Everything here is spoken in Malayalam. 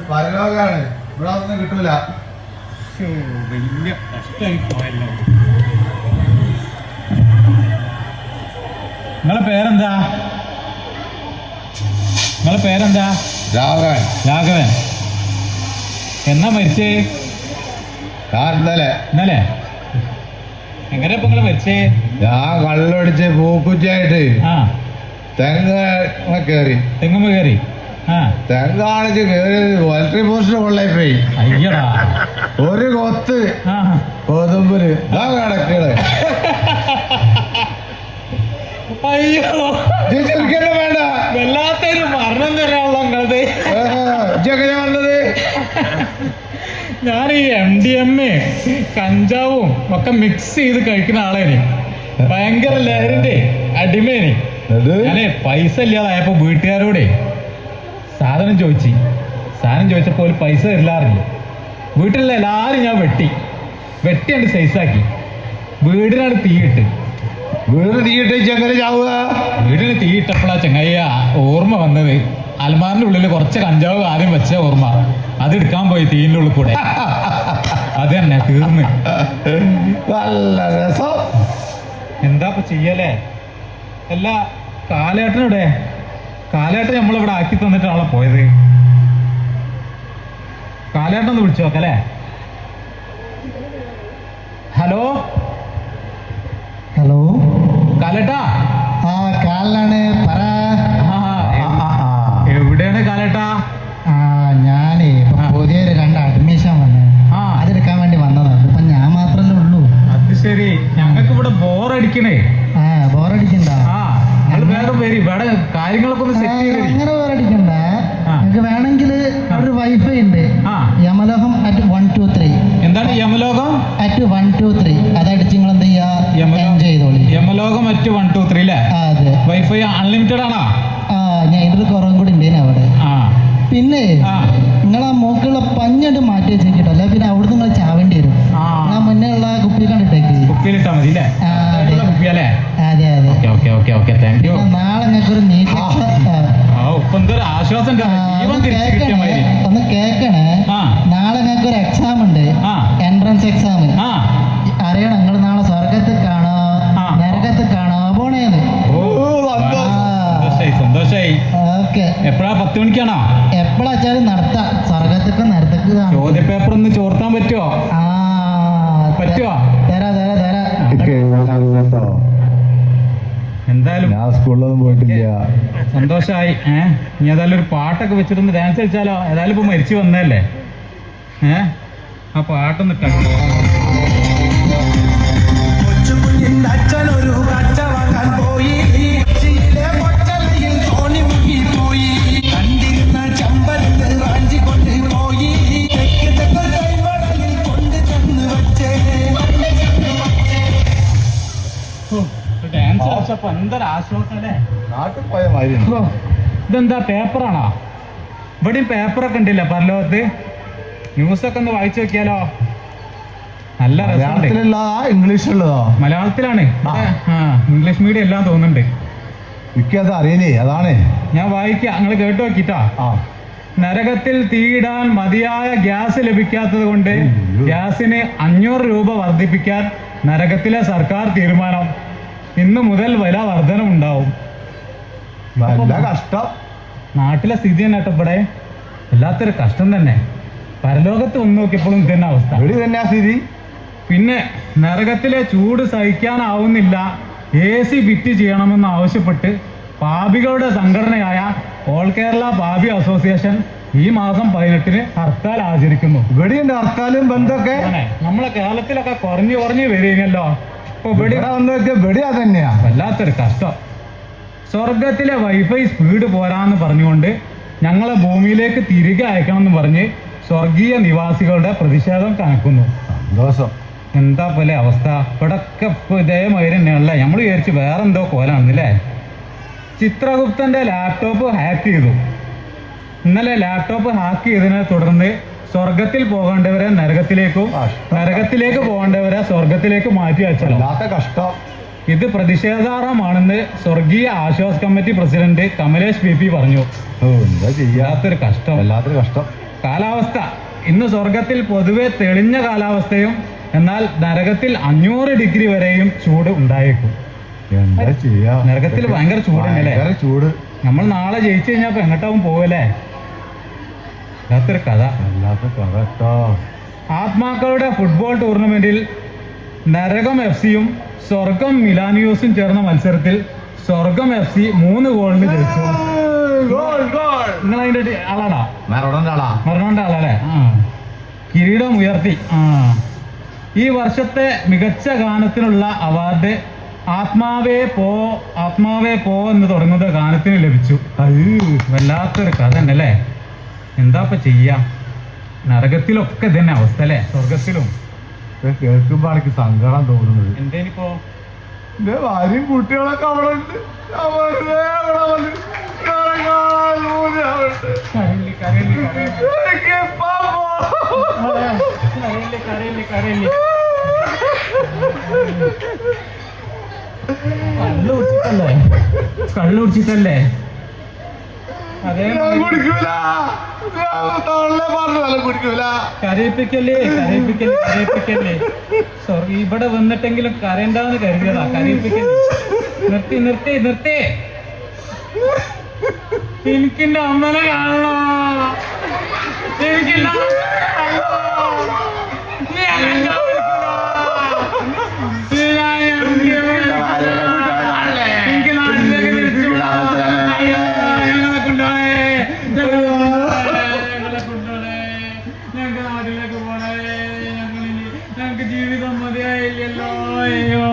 പരലോകാണ്, ഇവിടെ ഒന്നും കിട്ടൂല. വലിയ കഷ്ടമായി പോയല്ലോ. നിങ്ങളെ പേരെന്താ? രാഘവൻ. രാഘവൻ. എന്നാ മരിച്ചേ? ഇന്നലെ. എങ്ങനെയാ ഇപ്പൊ നിങ്ങള് മരിച്ചേ? ഞാൻ കള്ളടിച്ച് പൂക്കുറ്റിയായിട്ട് തെങ്ങുമ്പോ കയറി തെങ്ങാണിച്ച് കയറി വലട്ടറി പോസ്റ്റ് കൊള്ളായിപ്പോയി. അയ്യടാ, ഒരു കൊത്ത് കൊതുമ്പില് കിടക്കണ. അയ്യോ, വേണ്ട, വല്ലാത്തൊരു മരണം തരാനുള്ള നിങ്ങളത്. എങ്ങനെ വന്നത്? ഞാൻ ഈ MDMA കഞ്ചാവും ഒക്കെ മിക്സ് ചെയ്ത് കഴിക്കുന്ന ആളേനെ. ഭയങ്കര ലഹരിന്റെ അടിമേനെ. ഞാനേ പൈസ ഇല്ലാതായപ്പോ വീട്ടുകാരോടെ സാധനം ചോദിച്ചപ്പോൾ പൈസ തരില്ലാറില്ല. വീട്ടിലുള്ള എല്ലാരും ഞാൻ വെട്ടിയാണ്ട് സൈസാക്കി വീടിനാണ് തീയിട്ട്. വീടിന് തീയിട്ടപ്പോഴാ ചങ്ങയ്യ ഓർമ്മ വന്നത്. അൽമാറിന്റെ ഉള്ളിൽ കുറച്ച് കഞ്ചാവ് ആദ്യം വെച്ച ഓർമ്മ. അതെടുക്കാൻ പോയി തീയിന്റെ ഉള്ളിൽ കൂടെ. അത് തന്നെ തീർന്ന്. നല്ല രസം. എന്താ ഇപ്പൊ ചെയ്യലേ? അല്ല, കാലേട്ടനോടെ? കാലേട്ടൻ നമ്മളിവിടെ ആക്കി തന്നിട്ടാണല്ലോ പോയത്. കാലേട്ടൻ ഒന്ന് വിളിച്ചു നോക്കല്ലേ? ഹലോ കാലേട്ടാ. കാലാണ്, പറ. എവിടെയാണ് കാലേട്ടാ? ഞാനേ പുതിയൊരു 2 അഡ്മിഷൻ വന്ന് അതെടുക്കാൻ വേണ്ടി വന്നതാണ്. ഇപ്പൊ ഞാൻ മാത്രല്ലേ ഉള്ളൂ. അത് ശരി. ഞങ്ങൾക്ക് ഇവിടെ ബോറടിക്കണേ. ബോറടിക്കണ്ട. വേഗം വരി, ഇവിടെ കാര്യങ്ങളൊക്കെ ഒന്ന് സെറ്റ് ചെയ്ത്. അങ്ങനെ ബോറടിക്കണ്ട. നിങ്ങൾക്ക് വേണമെങ്കിൽ ഒരു വൈഫൈ ഉണ്ട്, യമലോകം @123. എന്താണ് യമലോകം @123? അതടിച്ച് നിങ്ങൾ എന്ത് ചെയ്യാ, എൻജോയ് ചെയ്തോളി. യമലോകം @123 അല്ലേ? അതെ. വൈഫൈ അൺലിമിറ്റഡ് ആണോ? ഞാൻ ഇതിൽ കുറവും കൂടി ഉണ്ടേനെ അവിടെ. പിന്നെ നിങ്ങളാ മൂക്കുള്ള പഞ്ഞണ്ട് മാറ്റി വെച്ചിട്ടല്ല, പിന്നെ അവിടുന്ന് നിങ്ങൾ ചാവേണ്ടി വരും. മുന്നേ ഉള്ള കുപ്പി കണ്ടിട്ടേക്ക്, കുപ്പിയിലിട്ടാ മതി അല്ലേ? കുപ്പിയല്ലേ? അതെ അതെ. Thank you. നാളെ ഞങ്ങൾക്കൊരു ആശ്വാസം ഒന്ന് കേക്കണേ. നാളെ ഞങ്ങൾക്കൊരു എക്സാം ഉണ്ട്, എൻട്രൻസ് എക്സാം. അറിയണം നിങ്ങൾ നാളെ സ്വർഗത്തിൽ കാണോ നരകത്തിൽ കാണോ പോണേന്ന്. സന്തോഷായി. ഓക്കെ. എപ്പോഴാ? 10 മണിക്കാണോ? എപ്പോഴാ വെച്ചാലും നടത്താം. സ്വർഗത്തേക്ക് നരത്തേക്ക് ചോദ്യ പേപ്പർ ഒന്ന് ചോർത്താൻ പറ്റുമോ? തരാ. എന്തായാലും ഞാൻ സ്കൂളിലൊന്നും പോയിട്ടില്ല. സന്തോഷായി. ഇനി ഏതായാലും ഒരു പാട്ടൊക്കെ വെച്ചിട്ടൊന്ന് ഡാൻസ് കളിച്ചാലോ? ഏതായാലും ഇപ്പൊ മരിച്ചു വന്നതല്ലേ. ആ പാട്ടൊന്ന് ഇട്ടോ. ഡാൻസ് കളിച്ചപ്പോ എന്തൊരു ആശ്വാസം അല്ലേ? നാട്ടിൽ പോയ മാതിരി. ഇതെന്താ, പേപ്പറാണോ? ഇവിടെയും പേപ്പറൊക്കെ ഉണ്ടല്ലോ പരലോകത്ത്. ന്യൂസൊക്കെ ഒന്ന് വായിച്ചു നോക്കിയാലോ? നല്ല മലയാളത്തിലുള്ള ഇംഗ്ലീഷുള്ളതോ? മലയാളത്തിലാണ്. ഇംഗ്ലീഷ് മീഡിയം എല്ലാം തോന്നുന്നുണ്ട്. എനിക്കത് അറിയില്ലേ, അതാണ് ഞാൻ വായിക്കാം, നിങ്ങൾ കേട്ടു നോക്കിട്ടാ. നരകത്തിൽ തീയിടാൻ മതിയായ ഗ്യാസ് ലഭിക്കാത്തത് കൊണ്ട് ഗ്യാസിന് 500 രൂപ വർദ്ധിപ്പിക്കാൻ നരകത്തിലെ സർക്കാർ തീരുമാനം. ഇന്ന് മുതൽ വില വർധനമുണ്ടാവും. നല്ല കഷ്ടം. നാട്ടിലെ സ്ഥിതി തന്നെ കേട്ടോ ഇവിടെ. വല്ലാത്തൊരു കഷ്ടം തന്നെ. പരലോകത്ത് വന്ന് നോക്കിയപ്പോഴും ഇതന്നെ അവസ്ഥ. സ്ഥിതി. പിന്നെ നരകത്തിലെ ചൂട് സഹിക്കാനാവുന്നില്ല, AC ഫിറ്റ് ചെയ്യണമെന്ന് ആവശ്യപ്പെട്ട് പാപികളുടെ സംഘടനയായ ഓൾ കേരള പാപി അസോസിയേഷൻ ഈ മാസം 18-ന് ഹർത്താൽ ആചരിക്കുന്നു. ഇവിടെയുണ്ട് ഹർത്താലും ബന്ധമൊക്കെ. നമ്മളെ കേരളത്തിലൊക്കെ കുറഞ്ഞു വരികയല്ലോ. ഇപ്പൊ ഇവിടെ തന്നെയാ. വല്ലാത്തൊരു കഷ്ടം. സ്വർഗത്തിലെ വൈഫൈ സ്പീഡ് പോരാന്ന് പറഞ്ഞുകൊണ്ട് ഞങ്ങളെ ഭൂമിയിലേക്ക് തിരികെ അയക്കണമെന്ന് പറഞ്ഞ് സ്വർഗീയ നിവാസികളുടെ പ്രതിഷേധം കണക്കുന്നു. സന്തോഷം. എന്താ പോലെ അവസ്ഥ ഇവിടൊക്കെ ഇതേമാതിരി തന്നെയാണല്ലേ. നമ്മൾ വിചാരിച്ചു വേറെന്തോ കോലാണെന്നല്ലേ. ചിത്രഗുപ്തന്റെ ലാപ്ടോപ്പ് ഹാക്ക് ചെയ്തു. ഇന്നലെ ലാപ്ടോപ്പ് ഹാക്ക് ചെയ്തതിനെ തുടർന്ന് സ്വർഗത്തിൽ പോകേണ്ടവരെ നരകത്തിലേക്ക് പോകേണ്ടവരെ സ്വർഗത്തിലേക്ക് മാറ്റി വെച്ചല്ലോ. കഷ്ടം. ഇത് പ്രതിഷേധാർഹമാണെന്ന് സ്വർഗീയ Ashwas committee president Kamalesh PP പറഞ്ഞു. ഓ എന്താ വല്ലാത്തൊരു കഷ്ടം, വല്ലാത്തൊരു കഷ്ടം. കാലാവസ്ഥ ഇന്ന് സ്വർഗത്തിൽ പൊതുവെ തെളിഞ്ഞ കാലാവസ്ഥയും എന്നാൽ നരകത്തിൽ 500 ഡിഗ്രി വരെയും ചൂട് ഉണ്ടായേക്കും. എന്താ ചെയ്യാ, നരകത്തിൽ ഭയങ്കര ചൂടല്ലേ. ഭയങ്കര ചൂട്. നമ്മൾ നാളെ ജയിച്ചു കഴിഞ്ഞാൽ ഇപ്പൊ എങ്ങോട്ടാവും പോവല്ലേ. വല്ലാത്തൊരു കഥ. വല്ലാത്ത കഥ കേട്ടോ. ആത്മാക്കളുടെ ഫുട്ബോൾ ടൂർണമെന്റിൽ നരകം FC-യും സ്വർഗം മിലാനിയോസും ചേർന്ന മത്സരത്തിൽ സ്വർഗം FC 3 ഗോളിന് ജയിച്ചു. നിങ്ങൾ അതിന്റെ ആളാടാ, മരണോന്റെ ആളല്ലേ. കിരീടം ഉയർത്തി. ഈ വർഷത്തെ മികച്ച ഗാനത്തിനുള്ള അവാർഡ് ആത്മാവേ പോ എന്ന് തുടങ്ങുന്ന ഗാനത്തിന് ലഭിച്ചു. വല്ലാത്തൊരു കഥ തന്നെ അല്ലേ. എന്താ ചെയ്യാ, നരകത്തിലൊക്കെ തന്നെ അവസ്ഥ അല്ലേ, സ്വർഗത്തിലും. കേൾക്കുമ്പോ എനിക്ക് സങ്കടം തോന്നുന്നത്. എന്തേനിപ്പോ എന്റെ ഭാര്യയും കുട്ടികളൊക്കെ അവിടെ ഉണ്ട്. കള്ളു കുടിച്ചിട്ടല്ലേ. അതേ കരയിപ്പിക്കല്ലേ. സോറി, ഇവിടെ വന്നിട്ടെങ്കിലും കരയണ്ടെന്ന് കരുതിയതാ. കരയിപ്പിക്കല്ലേ. നിർത്തി. എനിക്കെന്റെ അമ്മനെ കാണണോ. എനിക്കെന്റെ ഞങ്ങൾക്ക് ജീവിതം മതിയായില്ലല്ലോ. അയ്യോ.